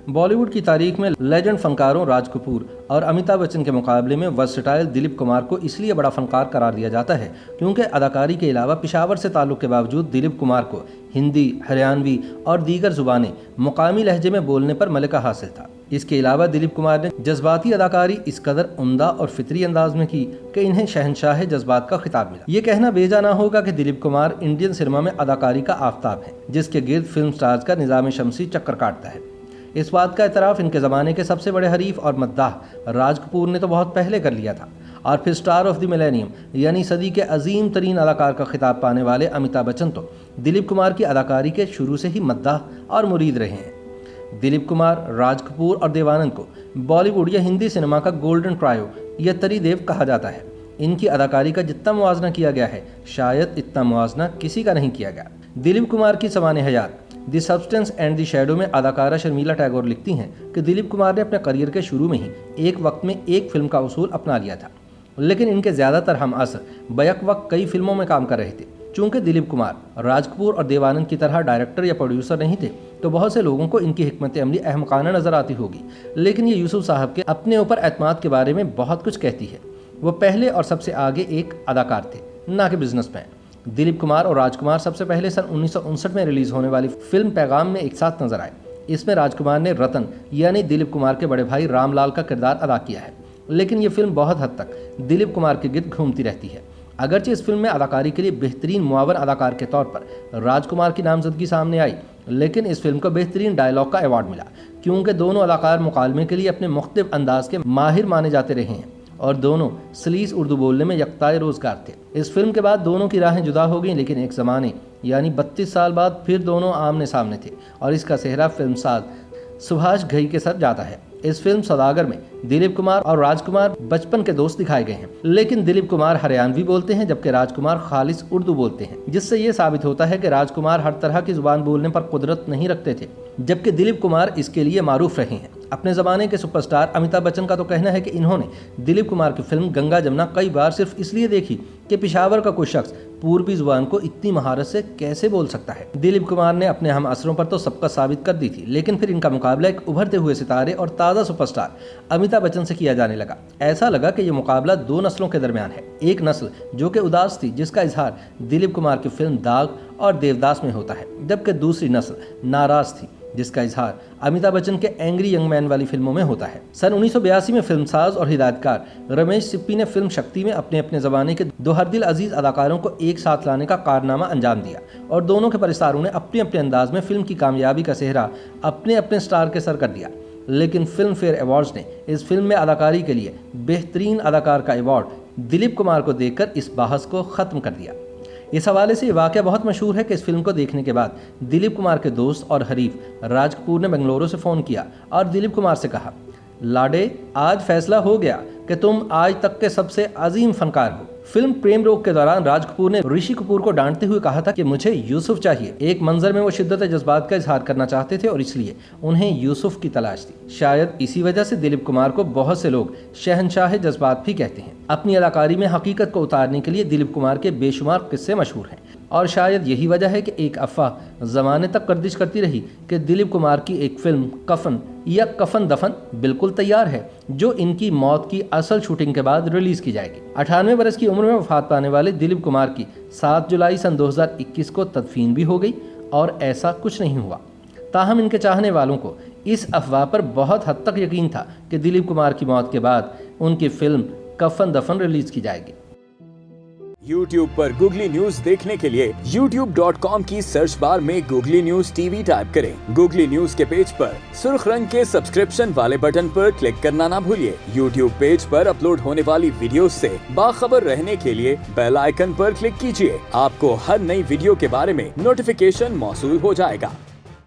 बॉलीवुड की तारीख में लेजेंड फनकारों राज कपूर और अमिताभ बच्चन के मुकाबले में वर्सटाइल दिलीप कुमार को इसलिए बड़ा फनकार करार दिया जाता है क्योंकि अदाकारी के अलावा पेशावर से ताल्लुक के बावजूद दिलीप कुमार को हिंदी, हरियाणवी और दीगर जुबानें मुकामी लहजे में बोलने पर मलिका हासिल था। इसके अलावा दिलीप कुमार ने जज्बाती अदाकारी इस कदर उम्दा और फितरी अंदाज में की कि इन्हें शहंशाह जज्बात का खिताब मिला। ये कहना बेजा ना होगा कि दिलीप कुमार इंडियन सिनेमा में अदाकारी का आफताब है, जिसके गिर्द फिल्म स्टार्स का निज़ाम शमसी चक्कर काटता है। इस बात का एतराफ़ इनके ज़माने के सबसे बड़े हरीफ और मद्दाह राज कपूर ने तो बहुत पहले कर लिया था, और फिर स्टार ऑफ द मिलेनियम यानी सदी के अजीम तरीन अदाकार का खिताब पाने वाले अमिताभ बच्चन तो दिलीप कुमार की अदाकारी के शुरू से ही मद्दाह और मुरीद रहे हैं। दिलीप कुमार, राज कपूर और देवानंद को बॉलीवुड या हिंदी सिनेमा का गोल्डन ट्रायो या तरीदेव कहा जाता है। इनकी अदाकारी का जितना मुआवजा किया गया है, शायद इतना मुआवजा किसी का नहीं किया गया। दिलीप कुमार की सवाने हयात the substance and the shadow में अदाकारा शर्मिला टैगोर लिखती हैं कि दिलीप कुमार ने अपने करियर के शुरू में ही एक वक्त में एक फिल्म का उसूल अपना लिया था, लेकिन इनके ज़्यादातर हम असर बैक वक्त कई फिल्मों में काम कर रहे थे। चूँकि दिलीप कुमार, राज कपूर और देवानंद की तरह डायरेक्टर या प्रोड्यूसर नहीं थे, तो बहुत से लोगों को इनकी हिकमत अमली अहमकाना नज़र आती होगी, लेकिन ये यूसुफ साहब के अपने ऊपर एतमाद के बारे में बहुत कुछ कहती है। वो पहले और सबसे आगे एक अदाकार थे, ना कि बिजनेसमैन। दिलीप कुमार और राजकुमार सबसे पहले सन 1959 में रिलीज़ होने वाली फिल्म पैगाम में एक साथ नजर आए। इसमें राजकुमार ने रतन यानी दिलीप कुमार के बड़े भाई रामलाल का किरदार अदा किया है, लेकिन ये फिल्म बहुत हद तक दिलीप कुमार के गिर्द घूमती रहती है। अगरचे इस फिल्म में अदाकारी के लिए बेहतरीन मुआवन अदाकार के तौर पर राजकुमार की नामजदगी सामने आई, लेकिन इस फिल्म को बेहतरीन डायलॉग का अवार्ड मिला क्योंकि दोनों अदाकार मुकालमे के लिए अपने मुख्तलिफ अंदाज के माहिर माने जाते रहे हैं और दोनों सलीस उर्दू बोलने में यकताए रोजगार थे। इस फिल्म के बाद दोनों की राहें जुदा हो गई, लेकिन एक ज़माने यानी 32 साल बाद फिर दोनों आमने सामने थे और इसका सेहरा फिल्मसाज सुभाष घई के साथ जाता है। इस फिल्म सौदागर में दिलीप कुमार और राजकुमार बचपन के दोस्त दिखाए गए हैं, लेकिन दिलीप कुमार हरियाणवी बोलते हैं जबकि राजकुमार खालिस उर्दू बोलते हैं, जिससे ये साबित होता है कि राजकुमार हर तरह की जुबान बोलने पर कुदरत नहीं रखते थे, जबकि दिलीप कुमार इसके लिए मारूफ रहे हैं। अपने ज़माने के सुपरस्टार अमिताभ बच्चन का तो कहना है कि इन्होंने दिलीप कुमार की फिल्म गंगा जमुना कई बार सिर्फ इसलिए देखी कि पेशावर का कोई शख्स पूर्वी जुबान को इतनी महारत से कैसे बोल सकता है। दिलीप कुमार ने अपने हम असरों पर तो सबका साबित कर दी थी, लेकिन फिर इनका मुकाबला एक उभरते हुए सितारे और ताज़ा सुपरस्टार अमिताभ बच्चन से किया जाने लगा। ऐसा लगा कि यह मुकाबला दो नस्लों के दरमियान है। एक नस्ल जो कि उदास थी, जिसका इजहार दिलीप कुमार की फिल्म दाग और देवदास में होता है, जबकि दूसरी नस्ल नाराज थी, जिसका इजहार अमिताभ बच्चन के एंग्री यंग मैन वाली फिल्मों में होता है। सन 1982 में फिल्मसाज और हिदायतकार रमेश सिप्पी ने फिल्म शक्ति में अपने अपने ज़माने के दो हर दिल अजीज अदाकारों को एक साथ लाने का कारनामा अंजाम दिया और दोनों के परिस्तारों ने अपने अपने अंदाज में फिल्म की कामयाबी का सेहरा अपने अपने स्टार के सर कर दिया। लेकिन फिल्म फेयर अवार्ड्स ने इस फिल्म में अदाकारी के लिए बेहतरीन अदाकार का अवार्ड दिलीप कुमार को देकर इस बहस को ख़त्म कर दिया। इस हवाले से ये वाक़या बहुत मशहूर है कि इस फिल्म को देखने के बाद दिलीप कुमार के दोस्त और हरीफ राज कपूर ने बेंगलुरु से फ़ोन किया और दिलीप कुमार से कहा, लाडे आज फैसला हो गया कि तुम आज तक के सबसे अजीम फनकार हो। फिल्म प्रेम रोग के दौरान राज कपूर ने ऋषि कपूर को डांटते हुए कहा था कि मुझे यूसुफ चाहिए। एक मंजर में वो शिद्दत जज्बात का इजहार करना चाहते थे और इसलिए उन्हें यूसुफ की तलाश थी। शायद इसी वजह से दिलीप कुमार को बहुत से लोग शहंशाह जज्बात भी कहते हैं। अपनी अदाकारी में हकीकत को उतारने के लिए दिलीप कुमार के बेशुमार किस्से मशहूर हैं और शायद यही वजह है कि एक अफवाह ज़माने तक गर्दिश करती रही कि दिलीप कुमार की एक फिल्म कफन या कफन दफन बिल्कुल तैयार है, जो इनकी मौत की असल शूटिंग के बाद रिलीज़ की जाएगी। 98 बरस की उम्र में वफात पाने वाले दिलीप कुमार की 7 जुलाई सन 2021 को तदफीन भी हो गई और ऐसा कुछ नहीं हुआ। ताहम इनके चाहने वालों को इस अफवाह पर बहुत हद तक यकीन था कि दिलीप कुमार की मौत के बाद उनकी फिल्म कफन दफन रिलीज़ की जाएगी। YouTube पर गूगली न्यूज देखने के लिए youtube.com की सर्च बार में गूगली न्यूज टीवी टाइप करें। गूगली न्यूज के पेज पर सुर्ख रंग के सब्सक्रिप्शन वाले बटन पर क्लिक करना ना भूलिए। YouTube पेज पर अपलोड होने वाली वीडियोस से बाखबर रहने के लिए बेल आइकन पर क्लिक कीजिए। आपको हर नई वीडियो के बारे में नोटिफिकेशन मौसूल हो जाएगा।